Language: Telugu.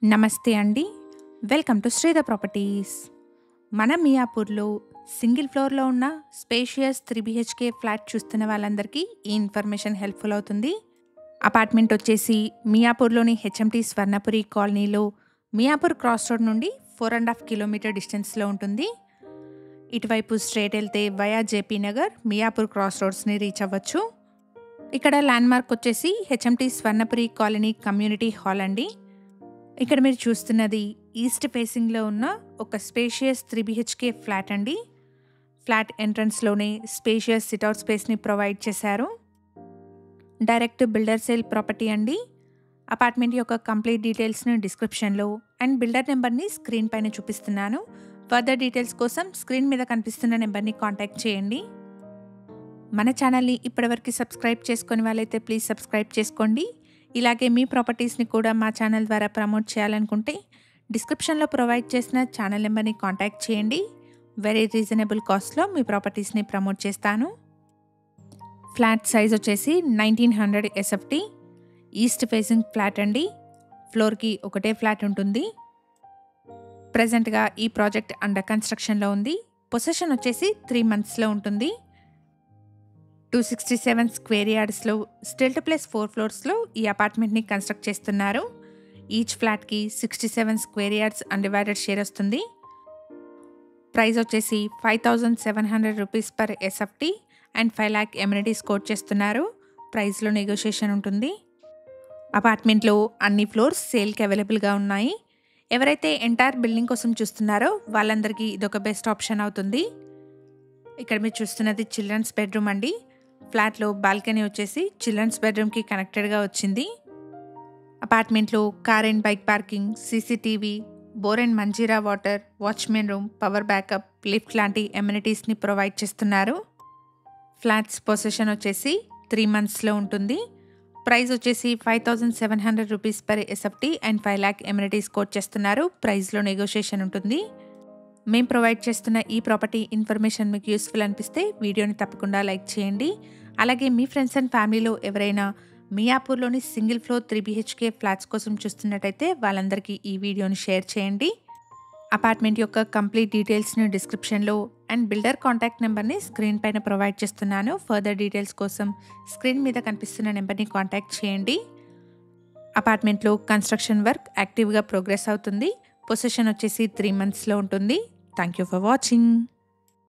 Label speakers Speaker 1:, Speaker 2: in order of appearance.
Speaker 1: నమస్తే అండి. Welcome to Sridhar properties. మన మియాపూర్‌లో సింగిల్ ఫ్లోర్‌లో ఉన్న స్పేషియస్ 3 బీహెచ్‌కే ఫ్లాట్ చూస్తున్న వాళ్ళందరికీ ఈ ఇన్ఫర్మేషన్ హెల్ప్‌ఫుల్ అవుతుంది. అపార్ట్మెంట్ వచ్చేసి మియాపూర్‌లోని హెచ్ఎంటీ స్వర్ణపురి కాలనీలో మియాపూర్ క్రాస్ రోడ్ నుండి 4.5 కిలోమీటర్ డిస్టెన్స్‌లో ఉంటుంది. ఇటువైపు స్ట్రెయిట్ వెళ్తే వయా జేపీ నగర్, మియాపూర్ క్రాస్ రోడ్స్‌ని రీచ్ అవ్వచ్చు. ఇక్కడ ల్యాండ్‌మార్క్ వచ్చేసి HMT Swarnapuri colony community hall అండి. ఇక్కడ మీరు చూస్తున్నది ఈస్ట్ ఫేసింగ్లో ఉన్న ఒక స్పేషియస్ 3 బీహెచ్కే ఫ్లాట్ అండి. ఫ్లాట్ ఎంట్రన్స్లోనే స్పేషియస్ సిట్అవుట్ స్పేస్ని ప్రొవైడ్ చేశారు. డైరెక్ట్ బిల్డర్ సేల్ ప్రాపర్టీ అండి. అపార్ట్మెంట్ యొక్క కంప్లీట్ డీటెయిల్స్ని డిస్క్రిప్షన్లో అండ్ బిల్డర్ నెంబర్ని స్క్రీన్ పైన చూపిస్తున్నాను. ఫర్దర్ డీటెయిల్స్ కోసం స్క్రీన్ మీద కనిపిస్తున్న నెంబర్ని కాంటాక్ట్ చేయండి. మన ఛానల్ని ఇప్పటివరకు సబ్స్క్రైబ్ చేసుకొని వాళ్ళైతే ప్లీజ్ సబ్స్క్రైబ్ చేసుకోండి. ఇలాగే మీ ప్రాపర్టీస్ని కూడా మా ఛానల్ ద్వారా ప్రమోట్ చేయాలనుకుంటే డిస్క్రిప్షన్లో ప్రొవైడ్ చేసిన ఛానల్ నెంబర్ని కాంటాక్ట్ చేయండి. వెరీ రీజనబుల్ కాస్ట్లో మీ ప్రాపర్టీస్ని ప్రమోట్ చేస్తాను. ఫ్లాట్ సైజ్ వచ్చేసి 1900 ఎస్ఎఫ్టీ. ఈస్ట్ ఫేసింగ్ ఫ్లాట్ అండి. ఫ్లోర్కి ఒకటే ఫ్లాట్ ఉంటుంది. ప్రజెంట్గా ఈ ప్రాజెక్ట్ అండర్ కన్స్ట్రక్షన్లో ఉంది. పొసెషన్ వచ్చేసి 3 మంత్స్లో ఉంటుంది. 267 స్క్వేర్ యార్డ్స్లో స్టిల్ట్ ప్లస్ 4 ఫ్లోర్స్లో ఈ అపార్ట్మెంట్ని కన్స్ట్రక్ట్ చేస్తున్నారు. ఈచ్ ఫ్లాట్కి 67 స్క్వేర్ యార్డ్స్ అన్డివైడెడ్ షేర్ వస్తుంది. ప్రైస్ వచ్చేసి 5,700 rupees per SFT and 5 lakh amenities quote చేస్తున్నారు. ప్రైస్లో నెగోషియేషన్ ఉంటుంది. అపార్ట్మెంట్లో అన్ని ఫ్లోర్స్ సేల్కి అవైలబుల్గా ఉన్నాయి. ఎవరైతే ఎంటైర్ బిల్డింగ్ కోసం చూస్తున్నారో వాళ్ళందరికీ ఇదొక బెస్ట్ ఆప్షన్ అవుతుంది. ఇక్కడ మీరు చూస్తున్నది చిల్డ్రన్స్ బెడ్రూమ్ అండి. ఫ్లాట్లో బాల్కనీ వచ్చేసి చిల్డ్రన్స్ బెడ్రూమ్కి కనెక్టెడ్గా వచ్చింది. అపార్ట్మెంట్లో car and bike parking, CCTV, bore and Manjira water, watchman room, power backup, lift లాంటి ఎమ్యూనిటీస్ని ప్రొవైడ్ చేస్తున్నారు. ఫ్లాట్స్ పొసెషన్ వచ్చేసి 3 మంత్స్లో ఉంటుంది. ప్రైస్ వచ్చేసి 5,700 rupees per SFT and 5 lakh amenities quote చేస్తున్నారు. ప్రైస్లో నెగోషియేషన్ ఉంటుంది. మేము ప్రొవైడ్ చేస్తున్న ఈ ప్రాపర్టీ ఇన్ఫర్మేషన్ మీకు యూస్ఫుల్ అనిపిస్తే వీడియోని తప్పకుండా లైక్ చేయండి. అలాగే మీ ఫ్రెండ్స్ అండ్ ఫ్యామిలీలో ఎవరైనా మియాపూర్లోని సింగిల్ ఫ్లోర్ 3 బీహెచ్కే ఫ్లాట్స్ కోసం చూస్తున్నట్టయితే వాళ్ళందరికీ ఈ వీడియోని షేర్ చేయండి. అపార్ట్మెంట్ యొక్క కంప్లీట్ డీటెయిల్స్ని డిస్క్రిప్షన్లో అండ్ బిల్డర్ కాంటాక్ట్ నెంబర్ని స్క్రీన్ పైన ప్రొవైడ్ చేస్తున్నాను. ఫర్దర్ డీటెయిల్స్ కోసం స్క్రీన్ మీద కనిపిస్తున్న నెంబర్ని కాంటాక్ట్ చేయండి. అపార్ట్మెంట్లో కన్స్ట్రక్షన్ వర్క్ యాక్టివ్గా ప్రోగ్రెస్ అవుతుంది. పొసెషన్ వచ్చేసి 3 మంత్స్లో ఉంటుంది. Thank you for watching.